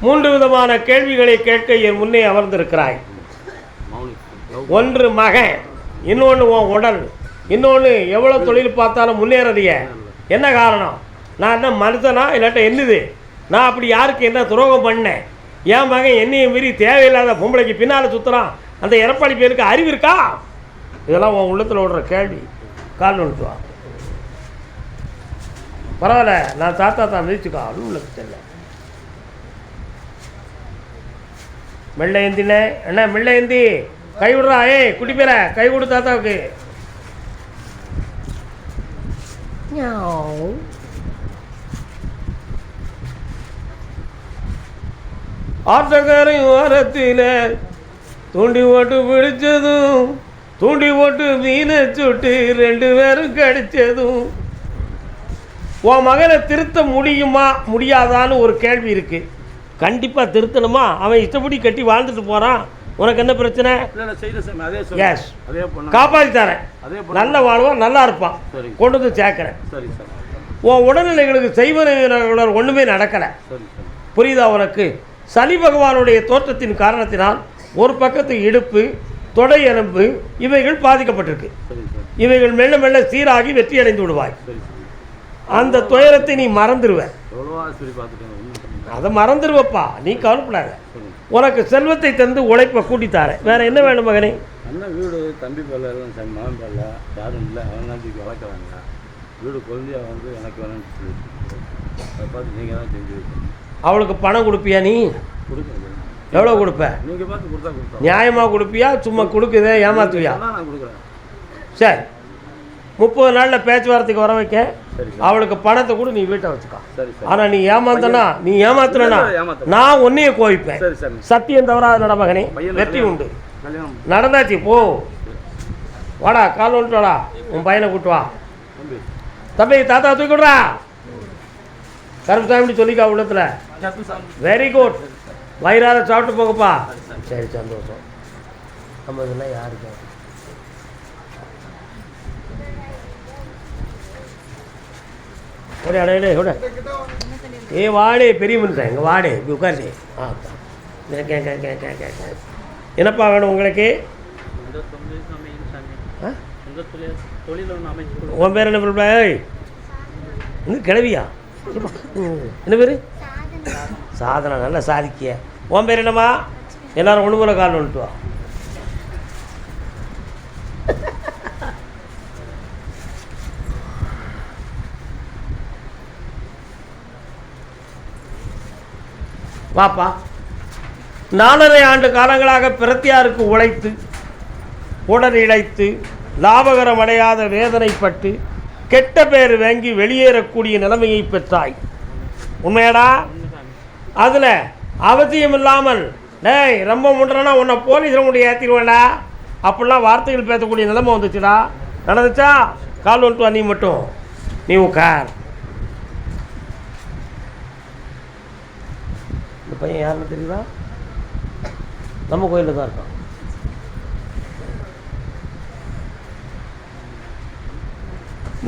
3 விதமான கேள்விகளை கேட்க என் முன்னே அமர்ந்திருக்கிறாய். ஒன்று மகன், இன்னொன்று உன் உடல், இன்னொன்று எவ்வளோ தொழில் பார்த்தாலும் முன்னேறதிய. என்ன காரணம்? நான் என்ன மனுஷனா இல்லாட்ட என்னது? நான் அப்படி யாருக்கு என்ன துரோகம் பண்ணேன்? என் மகன் என்னையும் மீறி தேவையில்லாத பொம்பளைக்கு பின்னால் சுற்றுறான். அந்த எடப்பாடி பேருக்கு அறிவு இருக்கா? இதெல்லாம் உன் உள்ளத்தில் விடுற கேள்வி. கால் ஒன்றுவா பரவாயில்ல, நான் தாத்தா தான் மிதிச்சுக்கோ. அலுவலுக்கு தெரியல. மெல்ல ஏந்தின என்ன மெல்ல ஏந்தி கை விடுறா. ஏய் குட்டி பேர கை கொடு தாத்தாவுக்கு. ஆட்டக்காரை ஓரத்தில் தூண்டி போட்டு பிடிச்சதும் தூண்டி போட்டு மீனை சுட்டு 2 பேரும் கடிச்சதும். உன் மகனை திருத்த முடியுமா முடியாதான்னு ஒரு கேள்வி இருக்குது. கண்டிப்பாக திருத்தணுமா? அவன் இஷ்டப்படி கட்டி வாழ்ந்துட்டு போகிறான். உனக்கு என்ன பிரச்சனை? எஸ், காப்பாற்றி தரேன். நல்ல வாழ்வான், நல்லா இருப்பான். கொண்டு வந்து சேர்க்குறேன். உன் உடல்நிலைகளுக்கு செய்வன ஒன்றுமே நடக்கலை. புரியுதா உனக்கு? சனி பகவானுடைய தோற்றத்தின் காரணத்தினால் ஒரு பக்கத்து இடுப்பு, தொடை எலும்பு இவைகள் பாதிக்கப்பட்டிருக்கு. இவைகள் மெல்ல மெல்ல சீராகி வெற்றி அடைந்து விடுவாய். அந்த துயரத்தை நீ மறந்துடுவ. அதை மறந்துடுவப்பா, நீ கவலைப்படாத. உனக்கு செல்வத்தை தந்து உழைப்பை கூட்டித்தார. வேற என்ன வேணும் மகனே? நல்ல வீடு, தம்பி பல்ல எல்லாம் மகன் பல்ல யாரும் இல்லை. அவன் தான் தூக்கி வளர்க்குறாங்க. வீடு குழந்தையா வந்து எனக்கு வேணும்னு சொல்லி அதை பார்த்து நீங்கள் தான் செஞ்சு வைக்கணும். அவளுக்கு பணம் கொடுப்பியா? நீ கொடுக்குறது எவ்வளோ கொடுப்ப? நீங்கள் பார்த்து கொடுத்தா நியாயமாக கொடுப்பியா? சும்மா கொடுக்குதே ஏமாத்துவியா? நான் கொடுக்குறேன். சரி, 30 நாளில் பேச்சுவார்த்தைக்கு வர வைக்க. அவளுக்கு பணத்தை கூட நீ வீட்டை வச்சுக்கோ. ஆனால் நீ ஏமாந்தனா, நீ ஏமாத்துனா நான் ஒன்னையே கோவிப்பேன். சத்தியம் தவறாத நட மகனே, வெற்றி உண்டு. நடந்தாச்சு, போ. வாடா, கால் வந்துட்டு வாடா. உன் பையனை கூட்டு வா. தம்பி தாத்தா தூக்கி விட்றா. கருப்புசாமி சொல்லிக்கா உள்ளத்தில். Very good. வயிறார சாப்பிட்டு போங்கப்பா. சரி, சந்தோஷம். நம்ம இதெல்லாம் யாருக்கு? விட ஏ வாடே, பெரிய மனுஷன் இங்கே வாடே, இப்படி உட்காரு. என்னப்பா வேணும் உங்களுக்கு? உன் பேர் என்ன பேருப்பா? இன்னும் கிளவியா? என்ன பேர்? சாதனா. நல்லா சாதிக்கிய. உன் பேர் என்னம்மா? எல்லாரும் ஒன்று போல கால் வந்துட்டு வா. வாப்பா. 4.5 ஆண்டு காலங்களாக பிரத்தியாருக்கு உழைத்து உடல் இழைத்து லாபகரம் அடையாத வேதனைப்பட்டு கெட்ட பேர் வாங்கி வெளியேறக்கூடிய நிலைமையை பெற்றாய். உண்மையாடா? அதில் அவசியம் இல்லாமல் டேய் ரொம்ப முன்றனா உன்னை போலீஸில் கொண்டு ஏற்றிடுவேண்டா அப்படிலாம் வார்த்தைகள் பேசக்கூடிய நிலைமை வந்துச்சுடா. நடந்துச்சா? கால் வந்துட்டு வா. நீ மட்டும் நீ உட்கார். இந்த பையன் யாருன்னு தெரியுதா? நம்ம கோயிலில் தான் இருக்கான்.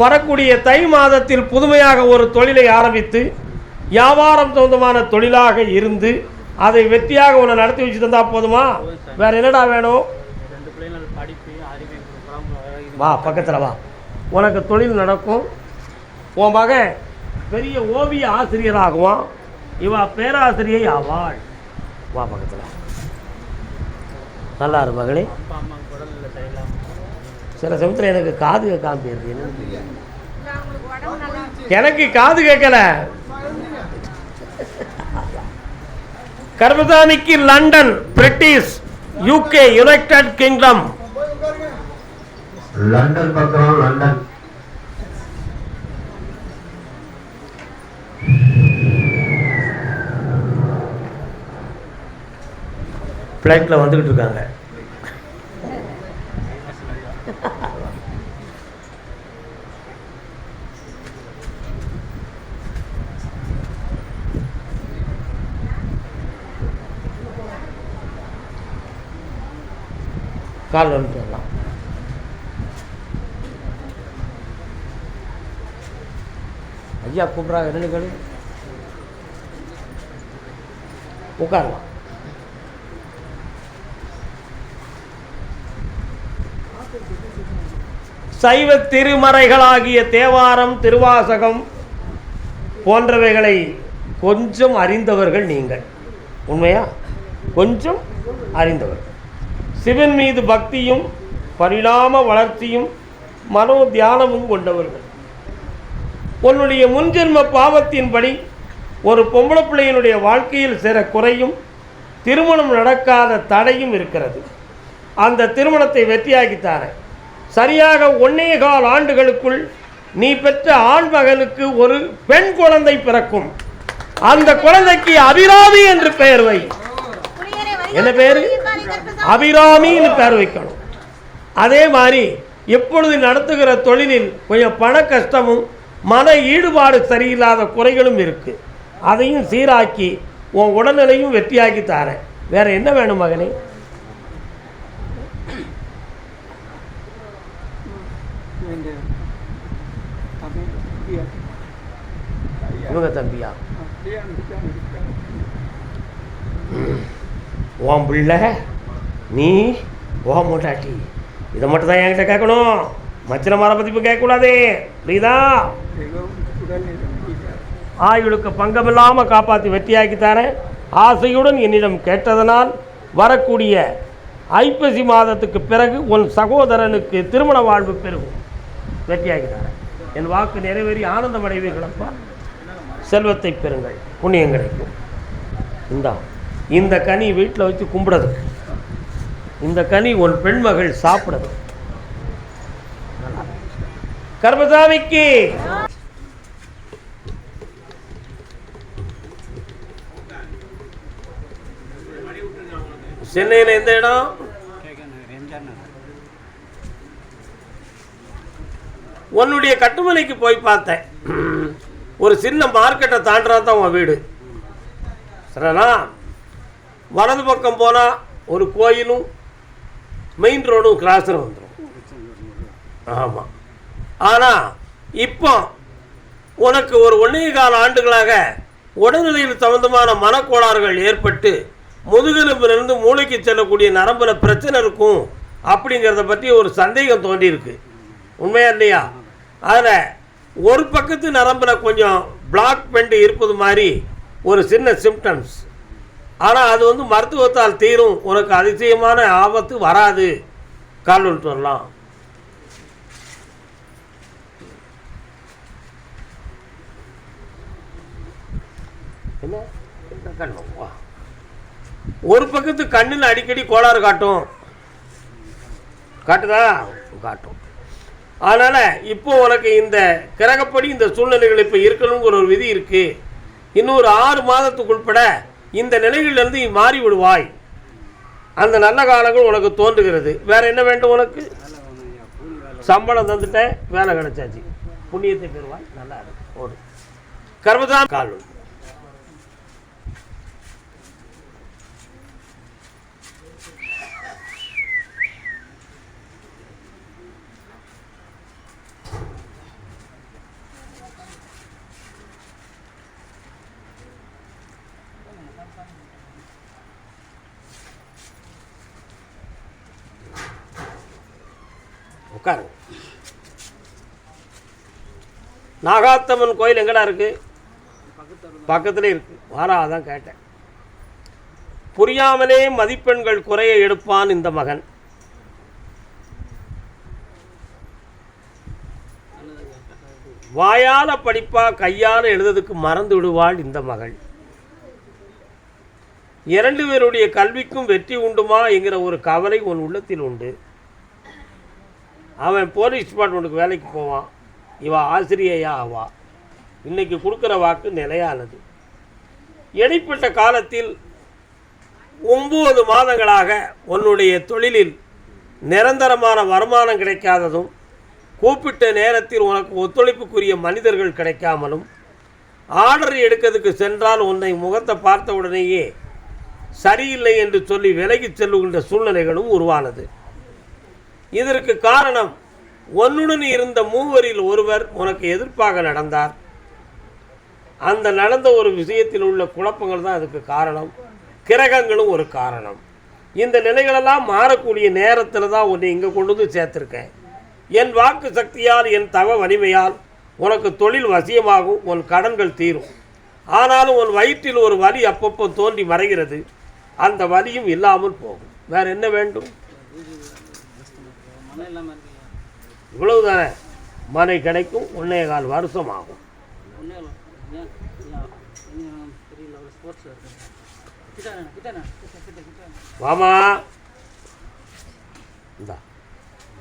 வரக்கூடிய தை மாதத்தில் புதுமையாக ஒரு தொழிலை ஆரம்பித்து வியாபாரம் சொந்தமான தொழிலாக இருந்து அதை வெற்றியாக உன்னை நடத்தி வச்சு தந்தா போதுமா? வேற என்னடா வேணும்? வா, பக்கத்தில் வா. உனக்கு தொழில் நடக்கும். உன் மகன் பெரிய ஓவிய ஆசிரியராகுவான். இவா பேராசிரியை ஆவாள். வா பக்கத்தில். நல்லா இரு மகளே. சில சமயத்தில் எனக்கு காது கேட்காம போயிருது. என்னன்னு எனக்கு காது கேட்கல. கர்மசாமிக்கு London, British, UK, United Kingdom. London பக்கம் லண்டன். ஃப்ளைட்டில் வந்துக்கிட்டு இருக்காங்க. கால் வந்துட்டு வரலாம். ஐயா கூப்பிட்றாங்க. என்னன்னு கேளு. உட்காரலாம். சைவ திருமறைகளாகிய தேவாரம், திருவாசகம் போன்றவைகளை கொஞ்சம் அறிந்தவர்கள் நீங்கள். உண்மையா? கொஞ்சம் அறிந்தவர்கள். சிவன் மீது பக்தியும் பரிணாம வளர்ச்சியும் மனோ தியானமும் கொண்டவர்கள். உன்னுடைய முன்ஜென்ம பாவத்தின்படி ஒரு பொம்பளை பிள்ளையினுடைய வாழ்க்கையில் சில குறையும் திருமணம் நடக்காத தடையும் இருக்கிறது. அந்த திருமணத்தை வெற்றியாக்கித்தார சரியாக 1.25 ஆண்டுகளுக்குள் நீ பெற்ற ஆண் மகனுக்கு ஒரு பெண் குழந்தை பிறக்கும். அந்த குழந்தைக்கு அபிராமி என்று பெயர் வை. என்ன பேரு? அபிராமின்னு பெயர் வைக்கணும். அதே மாதிரி எப்பொழுது நடத்துகிற தொழிலில் கொஞ்சம் பண கஷ்டமும் மன ஈடுபாடு சரியில்லாத குறைகளும் இருக்கு. அதையும் சீராக்கி உன் உடல்நிலையும் வெற்றியாக்கி தாரேன். வேற என்ன வேணும் மகனே? இவங்க தம்பியா? உன் பிள்ளை நீ ஓ மூட்டாட்டி இதை மட்டும் தான் என்கிட்ட கேட்கணும். மச்சன மர பதிப்பு கேட்கக்கூடாதே, புரியுதா? ஆயுளுக்கு பங்கமில்லாமல் காப்பாற்றி வெற்றியாக்கி தரேன். ஆசையுடன் என்னிடம் கேட்டதனால் வரக்கூடிய ஐப்பசி மாதத்துக்கு பிறகு உன் சகோதரனுக்கு திருமண வாழ்வு பெருகும். வெற்றியாக்கி தரேன். என் வாக்கு நிறைவேறி ஆனந்தம் அடைவீர்களப்பா. செல்வத்தை பெறுங்கள், புண்ணியம் கிடைக்கும். இந்த கனி வீட்டில் வச்சு கும்பிடுறது. இந்த கனி உன் பெண்மகள் சாப்பிடுறது. கர்மசாமிக்கு சென்னையில் எந்த இடம்? உன்னுடைய கட்டுமனைக்கு போய் பார்த்தேன். ஒரு சின்ன மார்க்கெட்டை தாண்டா தான் உன் வீடு. சரிண்ணா? வலது பக்கம் போனால் ஒரு கோயிலும் மெயின் ரோடும் கிராஸில் வந்துடும். ஆமாம். ஆனால் இப்போ உனக்கு ஒரு 1.25 ஆண்டுகளாக உடல்நிலையில் சம்பந்தமான மனக்கோளாறுகள் ஏற்பட்டு முதுகெலும்பிலிருந்து மூளைக்கு செல்லக்கூடிய நரம்பில் பிரச்சனை இருக்கும் அப்படிங்கிறத பற்றி ஒரு சந்தேகம் தோன்றியிருக்கு. உண்மையா இல்லையா? அதில் ஒரு பக்கத்து நரம்பில் கொஞ்சம் பிளாக் பெண்டு இருப்பது மாதிரி ஒரு சின்ன சிம்டம்ஸ். ஆனால் அது மருத்துவத்தால் தீரும். உனக்கு அதிசயமான ஆபத்து வராது. கால் விட்டு வரலாம். என்ன கண்ணும் ஒரு பக்கத்து கண்ணில் அடிக்கடி கோளாறு காட்டும். காட்டுதா? காட்டும். அதனால் இப்போ உனக்கு இந்த கிரகப்படி இந்த சூழ்நிலைகள் இப்போ இருக்கணுங்கிற ஒரு விதி இருக்குது. இன்னொரு 6 மாதத்துக்குள்பட இந்த நிலைகளிலிருந்து மாறி விடுவாய். அந்த நல்ல காலங்கள் உனக்கு தோன்றுகிறது. வேறு என்ன வேண்டும் உனக்கு? சம்பளம் தந்துட்டேன், வேலை கிடைச்சாச்சு, புண்ணியத்தை பெறுவாய். நல்லா இருக்கு. ஓடு. கர்மதான் கால் உட்காரு. நாகாத்தம்மன் கோயில் எங்கடா இருக்கு? பக்கத்துல இருக்கு. வாரா, அதான் கேட்டேன். புரியாமலே மதிப்பெண்கள் குறைய எடுப்பான் இந்த மகன். வாயால படிப்பா, கையால எழுதுறதுக்கு மறந்து விடுவாள் இந்த மகள். 2 பேருடைய கல்விக்கும் வெற்றி உண்டுமா என்கிற ஒரு கவலை உன் உள்ளத்தில் உண்டு. அவன் போலீஸ் டிபார்ட்மெண்ட்டுக்கு வேலைக்கு போவான், இவன் ஆசிரியையா ஆவா. இன்றைக்கி கொடுக்குற வாக்கு நிலையானது. இடைப்பட்ட காலத்தில் 9 மாதங்களாக உன்னுடைய தொழிலில் நிரந்தரமான வருமானம் கிடைக்காததும், கூப்பிட்ட நேரத்தில் உனக்கு ஒத்துழைப்புக்குரிய மனிதர்கள் கிடைக்காமலும், ஆர்டர் எடுக்கிறதுக்கு சென்றால் உன்னை முகத்தை பார்த்த உடனேயே சரியில்லை என்று சொல்லி விலகி செல்லுகின்ற சூழ்நிலைகளும் உருவானது. இதற்கு காரணம் உன்னுடன் இருந்த 3 ஒருவர் உனக்கு எதிர்ப்பாக நடந்தார். அந்த நடந்த ஒரு விஷயத்தில் உள்ள குழப்பங்கள் தான் அதுக்கு காரணம். கிரகங்களும் ஒரு காரணம். இந்த நிலைகளெல்லாம் மாறக்கூடிய நேரத்தில் தான் உன்னை இங்கே கொண்டு வந்து சேர்த்துருக்கேன். என் வாக்கு சக்தியால், என் தவ வலிமையால் உனக்கு தொழில் வசியமாகும், உன் கடன்கள் தீரும். ஆனாலும் உன் வயிற்றில் ஒரு வலி அப்பப்போ தோன்றி மறைகிறது. அந்த வலியும் இல்லாமல் போகும். வேறு என்ன வேண்டும்? இவ்வளவுதானே. மனை கிடைக்கும். 1.25 வருஷம் ஆகும். வாமா, இந்தா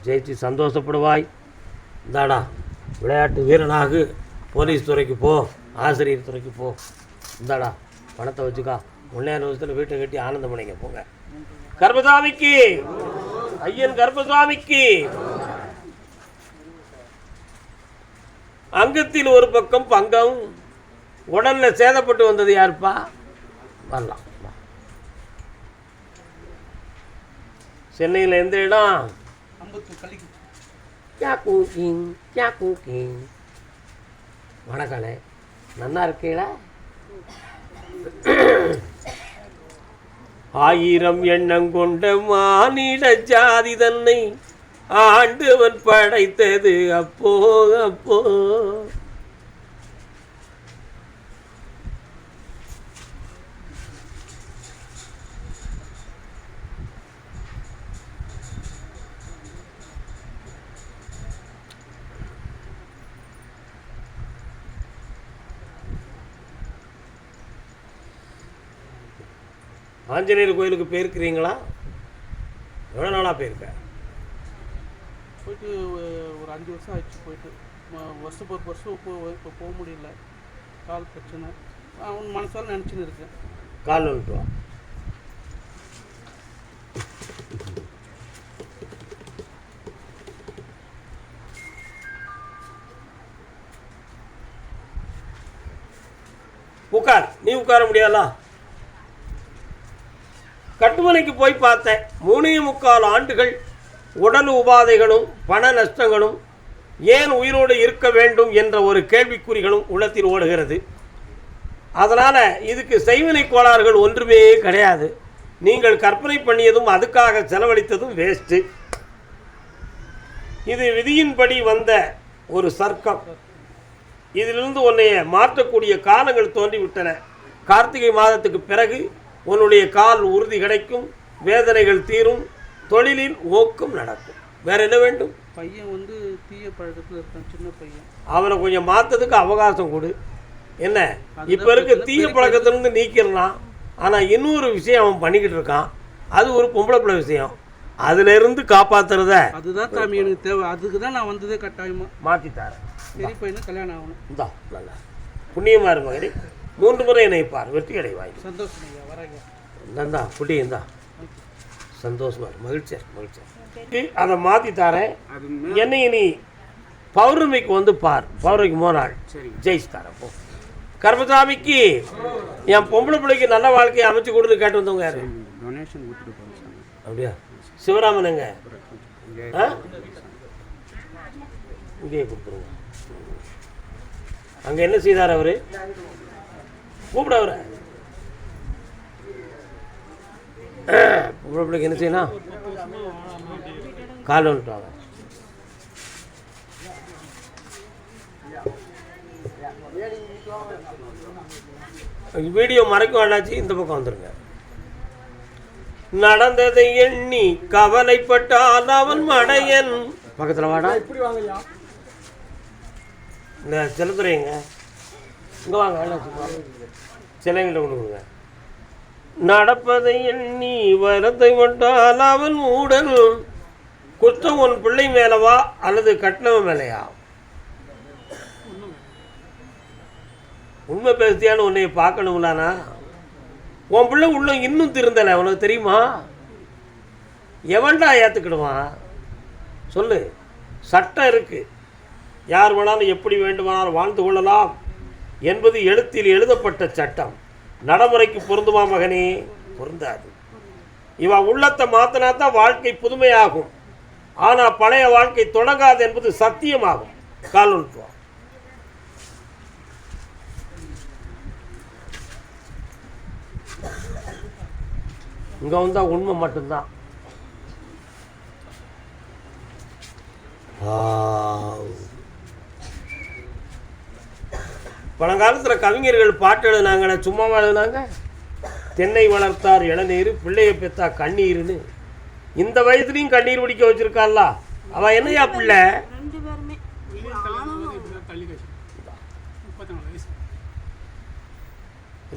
ஜெயிச்சு சந்தோஷப்படுவாய். இந்தாடா விளையாட்டு வீரனாகு, போலீஸ் துறைக்கு போ, ஆசிரியர் துறைக்கு போ. இந்தாடா பணத்தை வச்சுக்கா. 1.5 வருஷத்தில் வீட்டை கட்டி ஆனந்தம் பண்ணிங்க போங்க. கர்பசாமிக்கு, ஐயன் கர்பசாமிக்கு. அங்கத்தில் ஒரு பக்கம் பங்கம். உடல்ல சேதப்பட்டு வந்தது யாருப்பா? வரலாம். சென்னையில் எந்த இடம்? வணக்கண்ணே, நல்லா இருக்கீங்களா? 1000 எண்ணம் கொண்ட மானிட ஜாதி தன்னை ஆண்டவன் படைத்தது அப்போ அப்போ. ஆஞ்சநேயர் கோயிலுக்கு போயிருக்கிறீங்களா? எவ்வளோ நாளாக போயிருக்க? போயிட்டு ஒரு 5 வருஷம் ஆயிடுச்சு. போயிட்டு வருஷம் ஒரு வருஷம் இப்போ போக முடியல. கால் பிரச்சனை. அவன் மனசால் நினச்சின்னு இருக்கேன். கால் வந்துட்டு வா. உட்கார். நீ உட்கார முடியாதா? கட்டுமனைக்கு போய் பார்த்தேன். 3.25 ஆண்டுகள் உடல் உபாதைகளும் பண நஷ்டங்களும், ஏன் உயிரோடு இருக்க வேண்டும் என்ற ஒரு கேள்விக்குறிகளும் உள்ளத்தில் ஓடுகிறது. அதனால் இதுக்கு செய்வினை கோளாறுகள் ஒன்றுமே கிடையாது. நீங்கள் கற்பனை பண்ணியதும் அதுக்காக செலவழித்ததும் வேஸ்ட்டு. இது விதியின்படி வந்த ஒரு சர்க்கம். இதிலிருந்து உன்னைய மாற்றக்கூடிய காலங்கள் தோன்றிவிட்டன. கார்த்திகை மாதத்துக்கு பிறகு உன்னுடைய கால் உறுதி கிடைக்கும், வேதனைகள் தீரும், தொழிலில் ஓக்கம் நடக்கும். வேற என்ன வேண்டும்? பையன் வந்து தீய பழக்கத்தில் இருக்கான், சின்ன பையன். அவனை கொஞ்சம் மாற்றதுக்கு அவகாசம் கொடு. என்ன இப்போ இருக்க தீய பழக்கத்திலிருந்து நீக்கிடலாம். ஆனால் இன்னொரு விஷயம் அவன் பண்ணிக்கிட்டு இருக்கான். அது ஒரு பொம்பளை பிள்ளை விஷயம். அதிலிருந்து காப்பாற்றுறத அதுதான் சாமி எனக்கு தேவை. அதுக்கு தான் நான் வந்ததே கட்டாயமாக மாற்றித்தாரேன். பெரிய பையனை கல்யாணம் ஆகணும். இந்தா நல்லா புண்ணியமாக இரு மகனே. 3 முறை நினைப்பார், வெற்றி அடைவாய். சந்தோஷம் ஐயா, வராங்க. இந்தா குட்டி, இந்தா சந்தோஷமா இரு, மகிழ்ச்சியா மகிழ்ச்சியா. அதை மாற்றி தரேன். என்னை நீ பௌர்ணமிக்கு வந்து பார். பௌர்ணமிக்கு 3 நாள் ஜெயிச்சு தரேன். போ. கர்மசாமிக்கு என் பொம்பளை பிள்ளைக்கு நல்ல வாழ்க்கையை அமைச்சு கொடுத்து கேட்டு வந்தவங்க யாரு? டொனேஷன் கொடுத்துட்டு போகிறேன். அப்படியா? சிவராமனுங்க இங்கேயே கொடுத்துருங்க. அங்கே என்ன செய்தார் அவர்? கூப்பிட அவரை. பொம்பளை பிள்ளைக்கு என்ன செய்யணும்? கால் வந்துட்டாங்க. வீடியோ மறைக்கும் வேண்டாச்சு. இந்த பக்கம் வந்துருங்க. நடந்ததை எண்ணி கவலைப்பட்டால் அவன் மடையன். பக்கத்தில் வாடா. இந்த செலுத்துறீங்க இங்கே வாங்க. சிலைங்கிட்ட கொண்டு கொடுங்க. நடப்பதை எண்ணி வரத்தை விட்டால் அவன் மூடல். குற்றம் உன் பிள்ளை மேலவா அல்லது கட்டினவன் மேலையா? உண்மை பேசுத்தியான்னு உன்னைய பார்க்கணும்லானா? உன் பிள்ளை உள்ள இன்னும் திருந்தலை. உனக்கு தெரியுமா? எவன்டா ஏற்றுக்கிடுவான் சொல்லு? சட்டம் இருக்குது. யார் வேணாலும் எப்படி வேண்டுமானாலும் வாழ்ந்து கொள்ளலாம் என்பது எழுத்தில் எழுதப்பட்ட சட்டம். நடைமுறைக்கு பொருந்துமா மகனே? பொருந்தாது. இவன் உள்ளத்தை மாற்றினா தான் வாழ்க்கை புதுமையாகும். ஆனால் பழைய வாழ்க்கை தொடங்காது என்பது சத்தியமாகும். கால்நுட்பம். இங்கே வந்தால் உண்மை மட்டும்தான். பழங்காலத்தில் கவிஞர்கள் பாட்டு எழுதினாங்கண்ணே, சும்மாவா எழுதினாங்க? தென்னை வளர்த்தார் இளநீர், பிள்ளையை பெற்றா கண்ணீர்னு. இந்த வயசுலையும் கண்ணீர் பிடிக்க வச்சிருக்காள்ல, அவன் என்னையா பிள்ளை?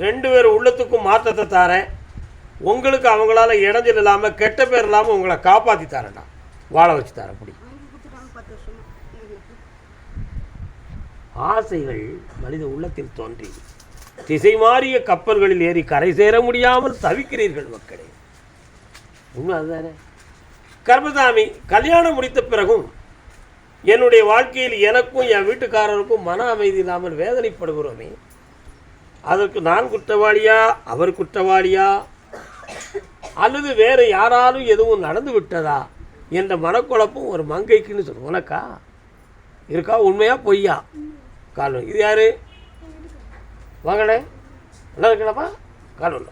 ரெண்டு பேர் உள்ளத்துக்கும் மாற்றத்தை தாரேன், உங்களுக்கு அவங்களால இடைஞ்சல் இல்லாமல் கெட்ட பேர் இல்லாமல் உங்களை காப்பாற்றி தரேன்டா, வாழ வச்சு தரேன். அப்படி ஆசைகள் மனித உள்ளத்தில் தோன்றி திசை மாறிய கப்பல்களில் ஏறி கரை சேர முடியாமல் தவிக்கிறீர்கள் மக்களே. உண்மை அதுதானே. கர்மசாமி கல்யாணம் முடித்த பிறகும் என்னுடைய வாழ்க்கையில் எனக்கும் என் வீட்டுக்காரருக்கும் மன அமைதி இல்லாமல் வேதனைப்படுகிறோமே, அதற்கு நான் குற்றவாளியா, அவர் குற்றவாளியா, அல்லது வேறு யாராலும் எதுவும் நடந்து விட்டதா என்ற மனக்குழப்பம் ஒரு மங்கைக்குன்னு சொல்லுவோம். உனக்கா இருக்கா? உண்மையா பொய்யா? காலம் இது யாரு? வாங்கண்ணே, நல்லா இருக்கலப்பா. காலம்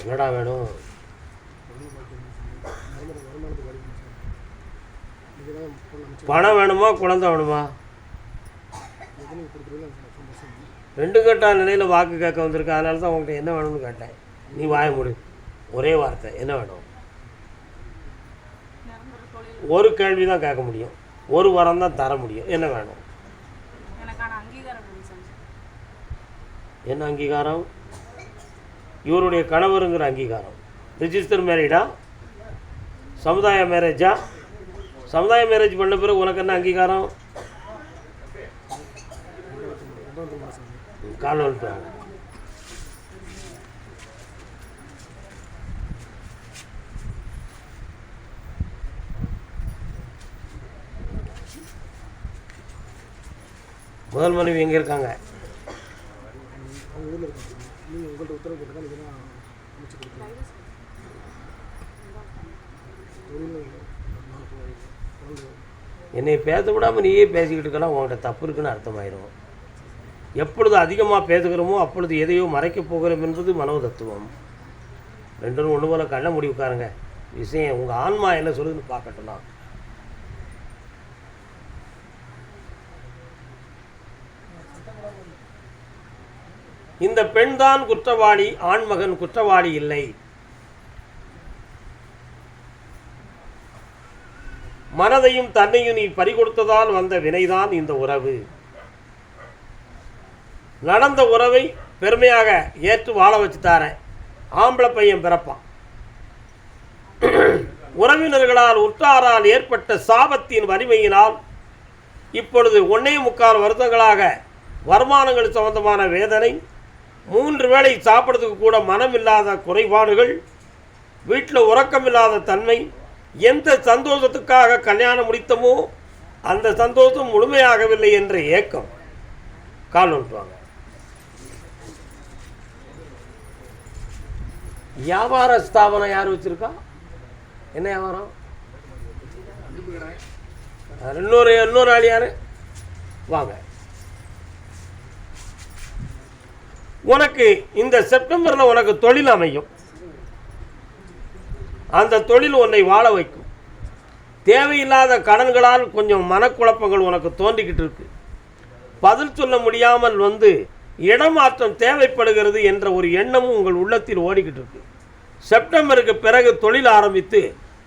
என்னடா வேணும்? பணம் வேணுமா, குழந்தை வேணுமா? ரெண்டு கட்ட நிலையில் வாக்கு கேட்க வந்திருக்க, அதனால தான் உங்கள்கிட்ட என்ன வேணும்னு கேட்டேன். நீ வாய முடி, ஒரே வார்த்தை என்ன வேணும்? ஒரு கேள்வி தான் கேட்க முடியும், ஒரு வரம் தான் தர முடியும். என்ன வேணும்? என்ன அங்கீகாரம்? இவருடைய கணவருங்கிற அங்கீகாரம். ரிஜிஸ்டர் மேரேஜா, சமுதாய மேரேஜா? சமுதாய மேரேஜ் பண்ண பிறகு உனக்கு என்ன அங்கீகாரம்? காலம் முதல் மனைவி எங்கே இருக்காங்க? என்னை பேச விடாமல் நீயே பேசிக்கிட்டு இருக்கலாம், உங்கள்கிட்ட தப்பு இருக்குன்னு அர்த்தமாயிடும். எப்பொழுது அதிகமாக பேசுகிறோமோ அப்பொழுது எதையோ மறைக்கப் போகிறோம் என்பது மனோ தத்துவம். ரெண்டும் ஒன்று போல கண்ண முடி உட்காருங்க. விஷயம் உங்கள் ஆன்மா என்ன சொல்லுதுன்னு பார்க்கட்டும்னா, இந்த பெண் தான் குற்றவாளி, ஆண்மகன் குற்றவாளி இல்லை. மனதையும் தன்னையும் நீ பறிகொடுத்ததால் வந்த வினைதான் இந்த உறவு. நடந்த உறவை பெருமையாக ஏற்று வாழ வச்சு தாரேன். ஆம்பளை பையன் பிறப்பான். உறவினர்களால் உற்றாரால் ஏற்பட்ட சாபத்தின் வலிமையினால் இப்பொழுது 1.25 வருடங்களாக வருமானங்கள் சம்பந்தமான வேதனை, 3 வேளை சாப்பிட்றதுக்கு கூட மனமில்லாத குறைபாடுகள், வீட்டில் உறக்கமில்லாத தன்மை, எந்த சந்தோஷத்துக்காக கல்யாணம் முடித்தமோ அந்த சந்தோஷம் முழுமையாகவில்லை என்ற ஏக்கம். கால் நோட்டுவாங்க. வியாபார ஸ்தாபனம் யார் வச்சுருக்கா? என்ன வியாபாரம்? இன்னொரு ஆள் யார்? வாங்க. உனக்கு இந்த செப்டம்பரில் உனக்கு தொழில் அமையும். அந்த தொழில் உன்னை வாழ வைக்கும். தேவையில்லாத கடன்களால் கொஞ்சம் மனக்குழப்பங்கள் உனக்கு தோன்றிக்கிட்டு இருக்கு. பதில் சொல்ல முடியாமல் இடமாற்றம் தேவைப்படுகிறது என்ற ஒரு எண்ணமும் உங்கள் உள்ளத்தில் ஓடிக்கிட்டு இருக்கு. செப்டம்பருக்கு பிறகு தொழில் ஆரம்பித்து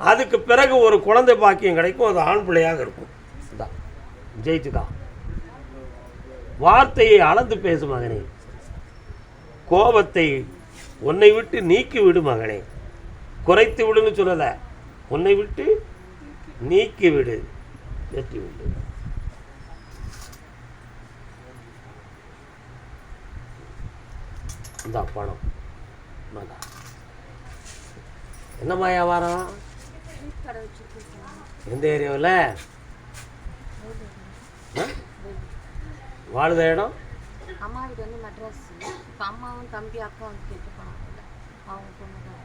அதுக்கு பிறகு ஒரு குழந்தை பாக்கியம் கிடைக்கும். அது ஆண் பிள்ளையாக இருக்கும். ஜெயிச்சுதான். வார்த்தையை அளந்து பேசு மகனே. கோபத்தை உன்னை விட்டு நீக்கி விடு மகனே. குறைத்து விடுன்னு சொல்லலை, உன்னை விட்டு நீக்கி விடு, ஏற்றி விடு. இந்த பணம் என்னம்மா வியாபாரம்? எந்த ஏரியாவில் வாழுத இடம்? அம்மா வீடு மெட்ராஸ். இப்போ அம்மாவும் தம்பி அக்கா கேட்டு போனாங்க. அவங்க பொண்ணு தான்.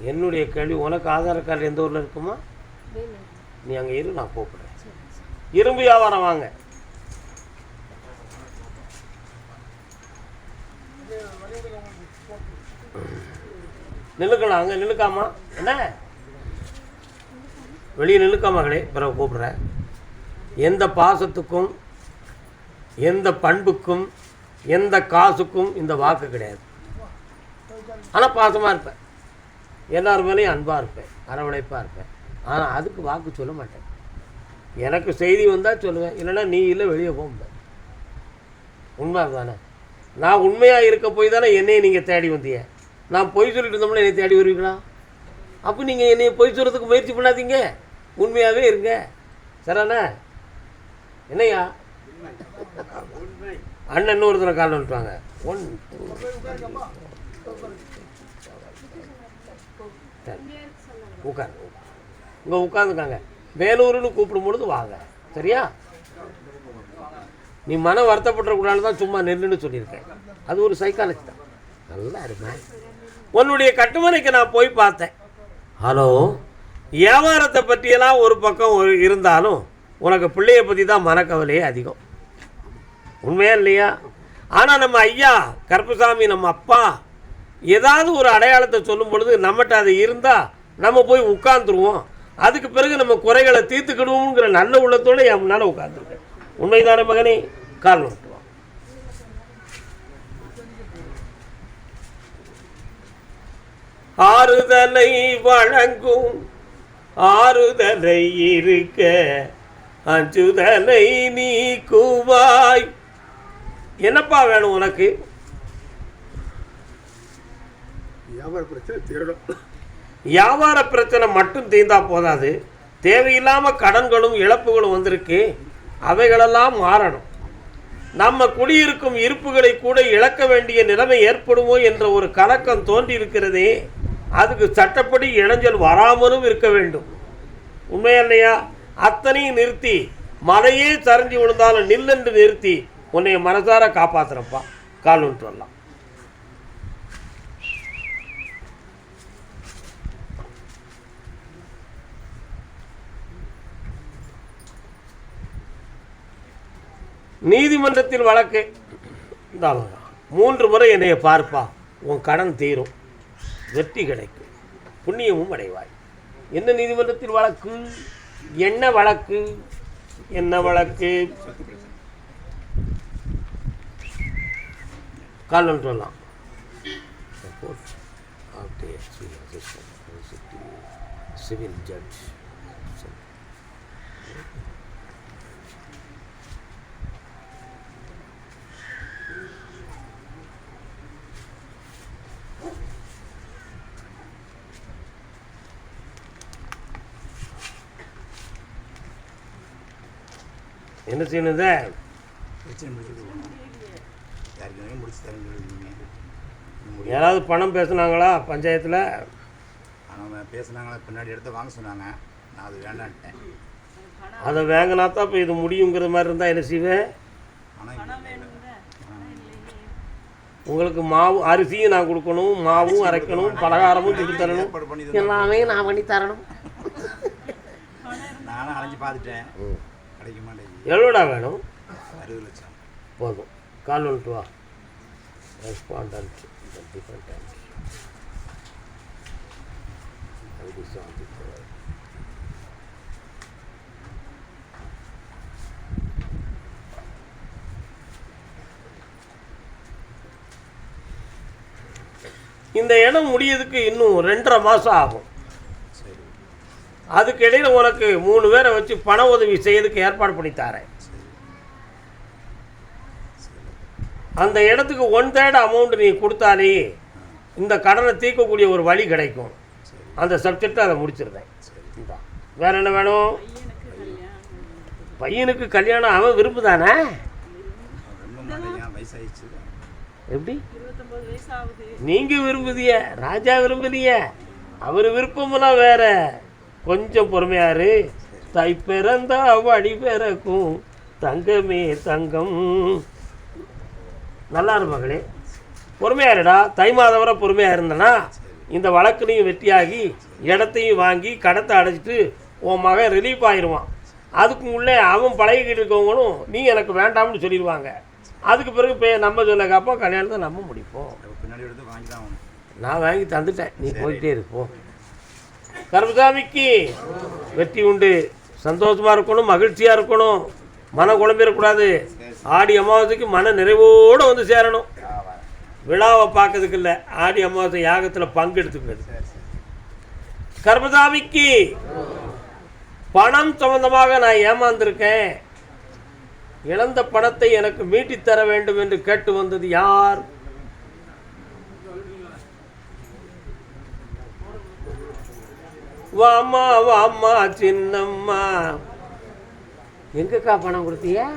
என்னுடைய கேள்வி, உனக்கு ஆதார் கார்டு எந்த ஊரில் இருக்குமா? நீ அங்கே இரு, நான் கூப்பிடுறேன். இரும்பு வியாபாரம் வாங்க. நிலுக்கலாம், அங்கே நிலுக்காமா? என்ன வெளியே நிலுக்காமகளே, பிறகு கூப்பிட்றேன். எந்த பாசத்துக்கும், எந்த பண்புக்கும், எந்த காசுக்கும் இந்த வாக்கு கிடையாது. ஆனால் பாசமாக இருப்பேன், எல்லார் மேலேயும் அன்பாக இருப்பேன், அரவணைப்பாக இருப்பேன். ஆனால் அதுக்கு வாக்கு சொல்ல மாட்டேன். எனக்கு செய்தி வந்தால் சொல்லுவேன், இல்லைன்னா நீ இல்லை வெளியே போகும்போது. உண்மை தானே? நான் உண்மையாக இருக்க போய் தானே என்னையை நீங்கள் தேடி வந்தீங்க. நான் பொய் சொல்லிட்டு இருந்தோம்னா என்னை தேடி வருவீங்களா? அப்போ நீங்கள் என்னை பொய் சொல்கிறதுக்கு முயற்சி பண்ணாதீங்க, உண்மையாகவே இருங்க. சரிண்ணா? என்னையா அண்ணன் இன்னொருத்தனை கால் வந்துட்டாங்க. உட்காரு, இங்கே உட்காந்துக்காங்க. வேலூர்னு கூப்பிடும் பொழுது வாங்க, சரியா? நீ மன வருத்தப்பட்டுறக்கூடாது தான் சும்மா நெல்லுன்னு சொல்லியிருக்கேன். அது ஒரு சைக்காலஜி தான். நல்லா இருப்பேன். உன்னுடைய கட்டுமனைக்கு நான் போய் பார்த்தேன். ஹலோ, வியாபாரத்தை பற்றியெல்லாம் ஒரு பக்கம் இருந்தாலும் உனக்கு பிள்ளையை பற்றி தான் மனக்கவலையே அதிகம். உண்மையா இல்லையா? ஆனால் நம்ம ஐயா கருப்பசாமி, நம்ம அப்பா ஏதாவது ஒரு அடையாளத்தை சொல்லும் பொழுது நம்மகிட்ட அது இருந்தால் நம்ம போய் உட்காந்துருவோம். அதுக்கு பிறகு நம்ம குறைகளை தீர்த்துக்கிடுவோங்கிற நல்ல உள்ளத்தோடு என் முன்னால் உட்காந்துருக்கேன். உண்மைதானே மகனே? கால் நோட்டுவோம். ஆறுதலை வழங்கும் ஆறுதலை இருக்க அஞ்சுதலை நீக்குவாய். என்னப்பா வேணும் உனக்கு? வியாபார பிரச்சனை மட்டும் தீர்ந்தா போதாது. தேவையில்லாமல் கடன்களும் இழப்புகளும் வந்திருக்கு, அவைகளெல்லாம் மாறணும். நம்ம குடியிருக்கும் இருப்புகளை கூட இழக்க வேண்டிய நிலைமை ஏற்படுமோ என்ற ஒரு கலக்கம் தோன்றி இருக்கிறதே, அதுக்கு சட்டப்படி இடைஞ்சல் வராமலும் இருக்க வேண்டும். உண்மையா இல்லையா? அத்தனையும் நிறுத்தி, மலையே சரிஞ்சு விழுந்தாலும் நில்லென்று நிறுத்தி உன்னை மனசார காப்பாற்றுறப்பா. கால் ஒன்று வரலாம். நீதிமன்றத்தில் வழக்கு 3 முறை என்னைய பார்ப்பா, உன் கடன் தீரும், வெற்றி கிடைக்கும், புண்ணியமும் அடைவாய். என்ன நீதிமன்றத்தில் வழக்கு? என்ன வழக்கு? என்ன வழக்கு? கால் ஒன்று சொல்லலாம். Civil judge. என்ன செய்யணுத? யாராவது பணம் பேசுனாங்களா பஞ்சாயத்தில்? அவங்க பேசுனாங்களா, பின்னாடி எடுத்து வாங்க சொன்னாங்க, நான் அது வேண்டான்ட்டேன். அதை வாங்கினா தான் இப்போ இது முடியுங்கிற மாதிரி இருந்தால் என்ன செய்வேன்? உங்களுக்கு மாவு அரிசியும் நான் கொடுக்கணும், மாவும் அரைக்கணும், பலகாரமும் சுட்டு தரணும், எல்லாமே நான் பண்ணி தரணும். நானும் அலைஞ்சு பார்த்துட்டேன், கிடைக்க மாட்டேங்குது. எவ்வளோடா வேணும்? 60 லட்சம் போதும். கால் வந்துட்டு வா. ரெஸ்பாண்டன்ட் டிஃபரெண்ட் இந்த இடம் முடியறதுக்கு இன்னும் 2.5 மாதம் ஆகும். அதுக்கு இடையில் உனக்கு 3 பேரை வச்சு பண உதவி செய்யறதுக்கு ஏற்பாடு பண்ணி தரேன். அந்த இடத்துக்கு 1/3 அமௌண்ட் நீ கொடுத்தாலே இந்த கடனை தீர்க்கக்கூடிய ஒரு வழி கிடைக்கும். அந்த சப்ஜெக்டை அதை முடிச்சிருந்தேன். வேற என்ன வேணும்? பையனுக்கு கல்யாணம் அவன் விரும்புதானே? எப்படி நீங்க விரும்புதிய, ராஜா விரும்புதிய, அவர் விருப்பமெல்லாம் வேற. கொஞ்சம் பொறுமையாரு. தை பிறந்தா வழி பிறக்கும், தங்கமே தங்கம். நல்லா இரு மகளே, பொறுமையா இருடா. தை மாதம் வரை பொறுமையா இருந்தனா இந்த வழக்குலையும் வெற்றியாகி இடத்தையும் வாங்கி கடத்தை அடைச்சிட்டு உன் மகன் ரிலீஃப் ஆயிடுவான். அதுக்கு உள்ளே அவன் பழகிக்கிட்டு இருக்கவங்களும் நீ எனக்கு வேண்டாம்னு சொல்லிடுவாங்க. அதுக்கு பிறகு நம்ம சொல்லக்கப்போ கல்யாணத்தை நம்ம முடிப்போம். பின்னாடி எடுத்து வாங்கி தான் ஆகணும். நான் வாங்கி தந்துட்டேன், நீ போயிட்டே இருப்போம். கருப்பசாமிக்கு வெற்றி உண்டு. சந்தோஷமாக இருக்கணும், மகிழ்ச்சியாக இருக்கணும், மன குழம்பிடக்கூடாது. ஆடி அமாவாசைக்கு மன நிறைவோடு வந்து சேரணும். விழாவை பார்க்கறதுக்கு இல்லை, ஆடி அமாவாசை யாகத்தில் பங்கெடுத்துக்கிறது. கருப்பசாமிக்கு பணம் சம்பந்தமாக நான் ஏமாந்திருக்கேன், இழந்த பணத்தை எனக்கு மீட்டித் தர வேண்டும் என்று கேட்டு வந்தது யார்? வாமா வாமா சின்னம்மா, எங்கக்கா பணம் கொடுத்தியா?